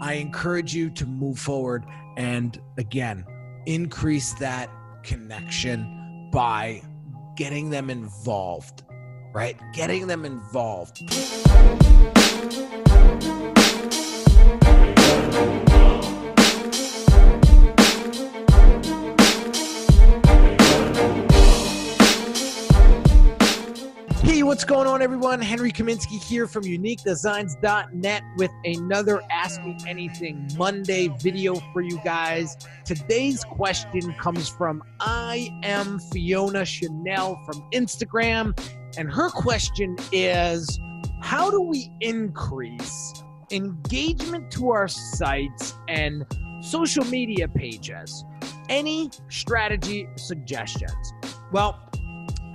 I encourage you to move forward and, again, increase that connection by getting them involved, right? Getting them involved. Hey, what's going on, everyone? Henry Kaminski here from UniqueDesignz.net with another Ask Me Anything Monday video for you guys. Today's question comes from I am Fiona Chanel from Instagram, and her question is, how do we increase engagement to our sites and social media pages? Any strategy suggestions? Well,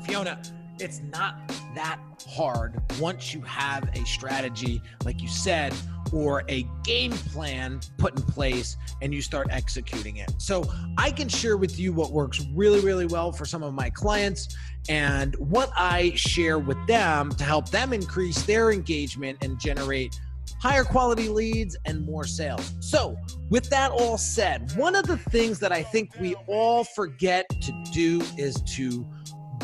Fiona, it's not that hard once you have a strategy, like you said, or a game plan put in place and you start executing it. So I can share with you what works really, really well for some of my clients and what I share with them to help them increase their engagement and generate higher quality leads and more sales. So with that all said, one of the things that I think we all forget to do is to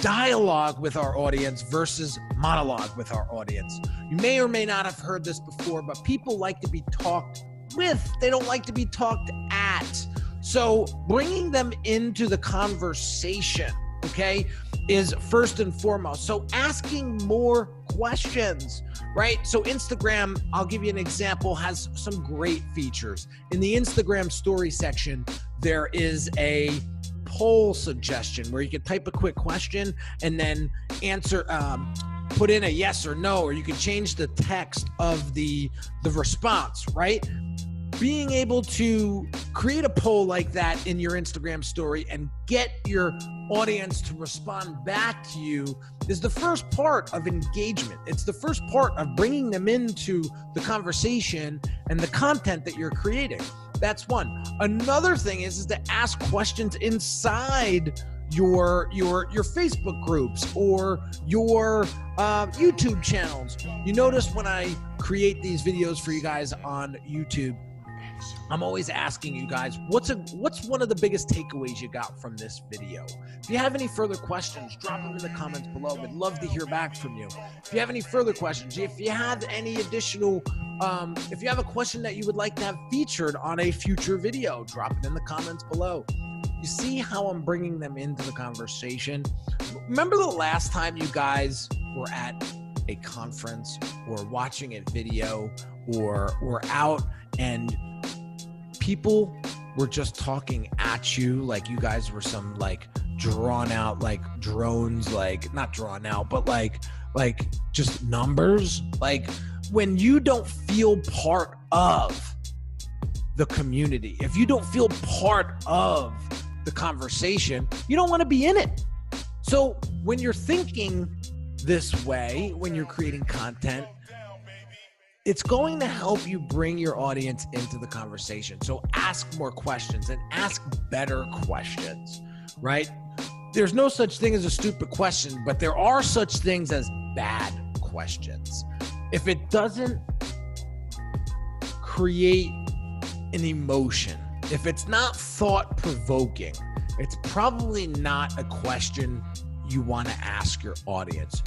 dialogue with our audience versus monologue with our audience. You may or may not have heard this before, but people like to be talked with. They don't like to be talked at. So bringing them into the conversation, okay, is first and foremost. So asking more questions, right? So Instagram, I'll give you an example, has some great features. In the Instagram story section, there is a poll suggestion where you can type a quick question and then answer, put in a yes or no, or you can change the text of the response, right? Being able to create a poll like that in your Instagram story and get your audience to respond back to you is the first part of engagement. It's the first part of bringing them into the conversation and the content that you're creating. That's one. Another thing is to ask questions inside your Facebook groups or your YouTube channels. You notice when I create these videos for you guys on YouTube, I'm always asking you guys, what's one of the biggest takeaways you got from this video? If you have any further questions, drop them in the comments below. We'd love to hear back from you. If you have any further questions, if you have any additional, if you have a question that you would like to have featured on a future video, drop it in the comments below. You see how I'm bringing them into the conversation? Remember the last time you guys were at a conference or watching a video or were out and people were just talking at you like you guys were some like drawn out like drones, like not drawn out, but like just numbers? Like when you don't feel part of the community, if you don't feel part of the conversation, you don't want to be in it. So when you're thinking this way, when you're creating content, it's going to help you bring your audience into the conversation. So ask more questions and ask better questions, right? There's no such thing as a stupid question, but there are such things as bad questions. If it doesn't create an emotion, if it's not thought-provoking, it's probably not a question you want to ask your audience.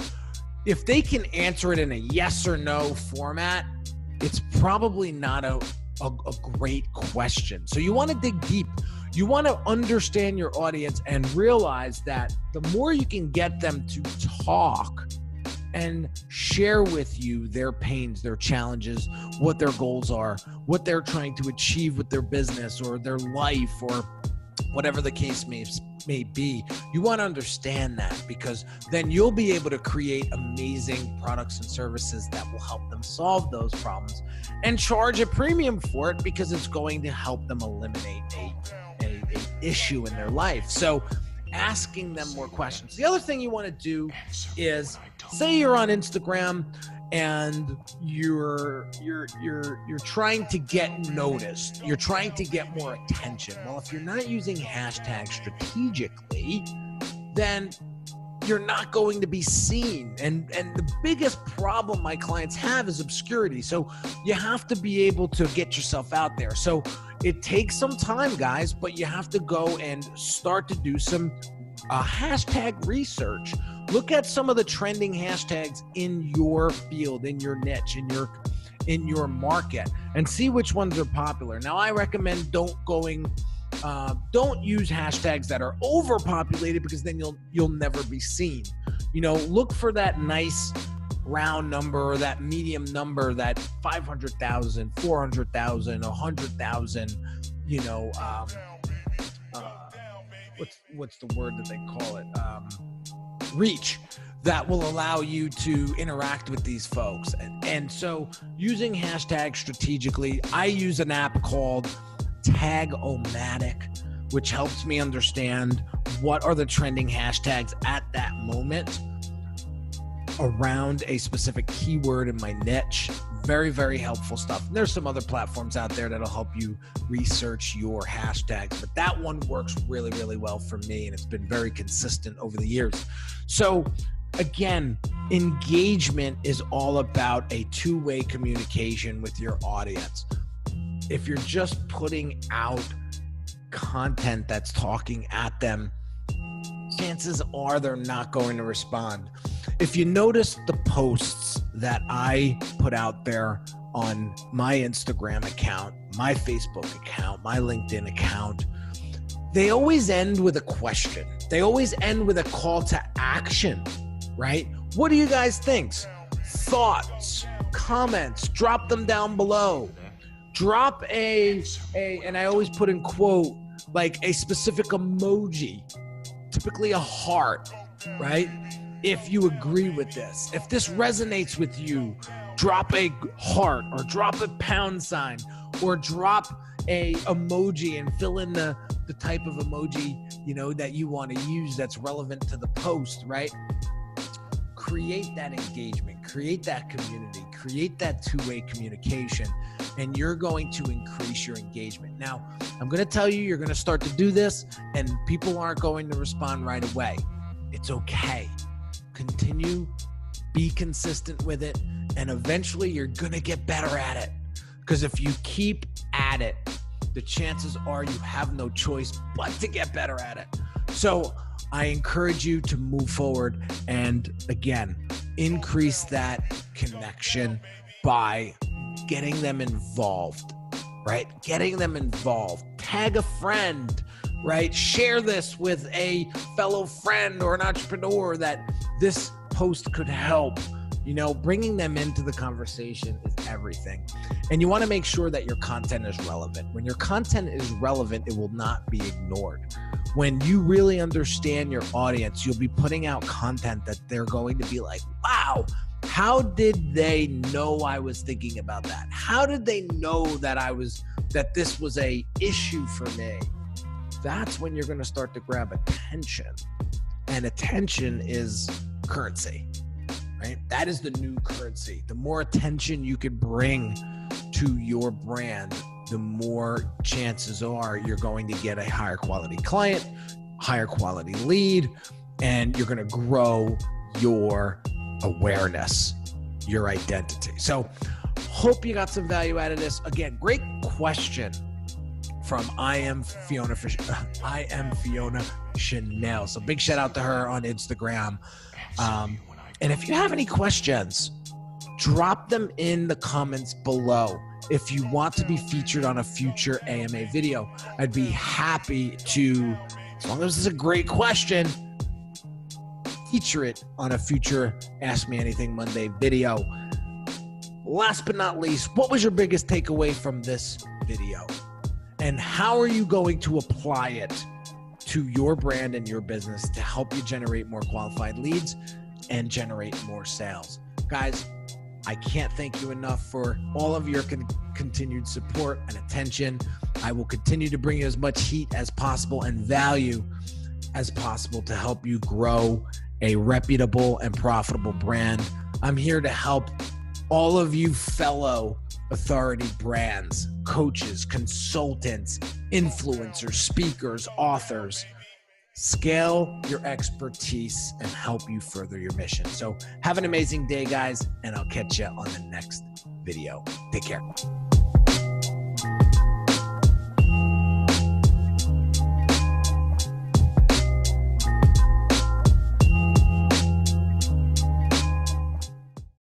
If they can answer it in a yes or no format, it's probably not a great question. So you want to dig deep. You want to understand your audience and realize that the more you can get them to talk and share with you their pains, their challenges, what their goals are, what they're trying to achieve with their business or their life or whatever the case may be, you want to understand that, because then you'll be able to create amazing products and services that will help them solve those problems and charge a premium for it, because it's going to help them eliminate a issue in their life. So asking them more questions. The other thing you want to do is, say you're on Instagram and you're trying to get noticed, you're trying to get more attention. Well, if you're not using hashtags strategically, then you're not going to be seen. And the biggest problem my clients have is obscurity. So you have to be able to get yourself out there. So it takes some time, guys, but you have to go and start to do some hashtag research. Look at some of the trending hashtags in your field, in your niche, in your market, and see which ones are popular. Now, I recommend don't use hashtags that are overpopulated, because then you'll never be seen. Look for that nice round number, or that medium number, that 500,000, 400,000, 100,000, what's the word that they call it? Reach, that will allow you to interact with these folks. And so using hashtags strategically, I use an app called Tag-O-Matic, which helps me understand what are the trending hashtags at that moment around a specific keyword in my niche. Very, very helpful stuff. And there's some other platforms out there that'll help you research your hashtags, but that one works really, really well for me, and it's been very consistent over the years. So again, engagement is all about a two-way communication with your audience. If you're just putting out content that's talking at them, chances are they're not going to respond. If you notice the posts that I put out there on my Instagram account, my Facebook account, my LinkedIn account, they always end with a question. They always end with a call to action, right? What do you guys think? Thoughts, comments, drop them down below. Drop and I always put in quote, like a specific emoji, typically a heart, right? If you agree with this, if this resonates with you, drop a heart, or drop a pound sign, or drop a emoji and fill in the type of emoji, that you want to use that's relevant to the post, right? Create that engagement, create that community, create that two-way communication, and you're going to increase your engagement. Now, I'm going to tell you, you're going to start to do this and people aren't going to respond right away. It's okay. Continue, be consistent with it, and eventually you're going to get better at it. Because if you keep at it, the chances are you have no choice but to get better at it. So I encourage you to move forward and, again, increase that connection by getting them involved, right? Getting them involved. Tag a friend, right? Share this with a fellow friend or an entrepreneur that this post could help. Bringing them into the conversation is everything. And you want to make sure that your content is relevant. When your content is relevant, it will not be ignored. When you really understand your audience, you'll be putting out content that they're going to be like, wow, how did they know I was thinking about that? How did they know that this was a issue for me? That's when you're going to start to grab attention. And attention is currency, right? That is the new currency. The more attention you could bring to your brand, the more chances are you're going to get a higher quality client, higher quality lead, and you're going to grow your awareness, your identity. So hope you got some value out of this. Again, great question from I am Fiona Chanel. So big shout out to her on Instagram. And if you have any questions, drop them in the comments below. If you want to be featured on a future AMA video, I'd be happy to, as long as it's a great question, feature it on a future Ask Me Anything Monday video. Last but not least, what was your biggest takeaway from this video? And how are you going to apply it to your brand and your business to help you generate more qualified leads and generate more sales? Guys, I can't thank you enough for all of your continued support and attention. I will continue to bring you as much heat as possible and value as possible to help you grow a reputable and profitable brand. I'm here to help all of you fellow authority brands, coaches, consultants, influencers, speakers, authors, scale your expertise, and help you further your mission. So have an amazing day, guys, and I'll catch you on the next video. Take care.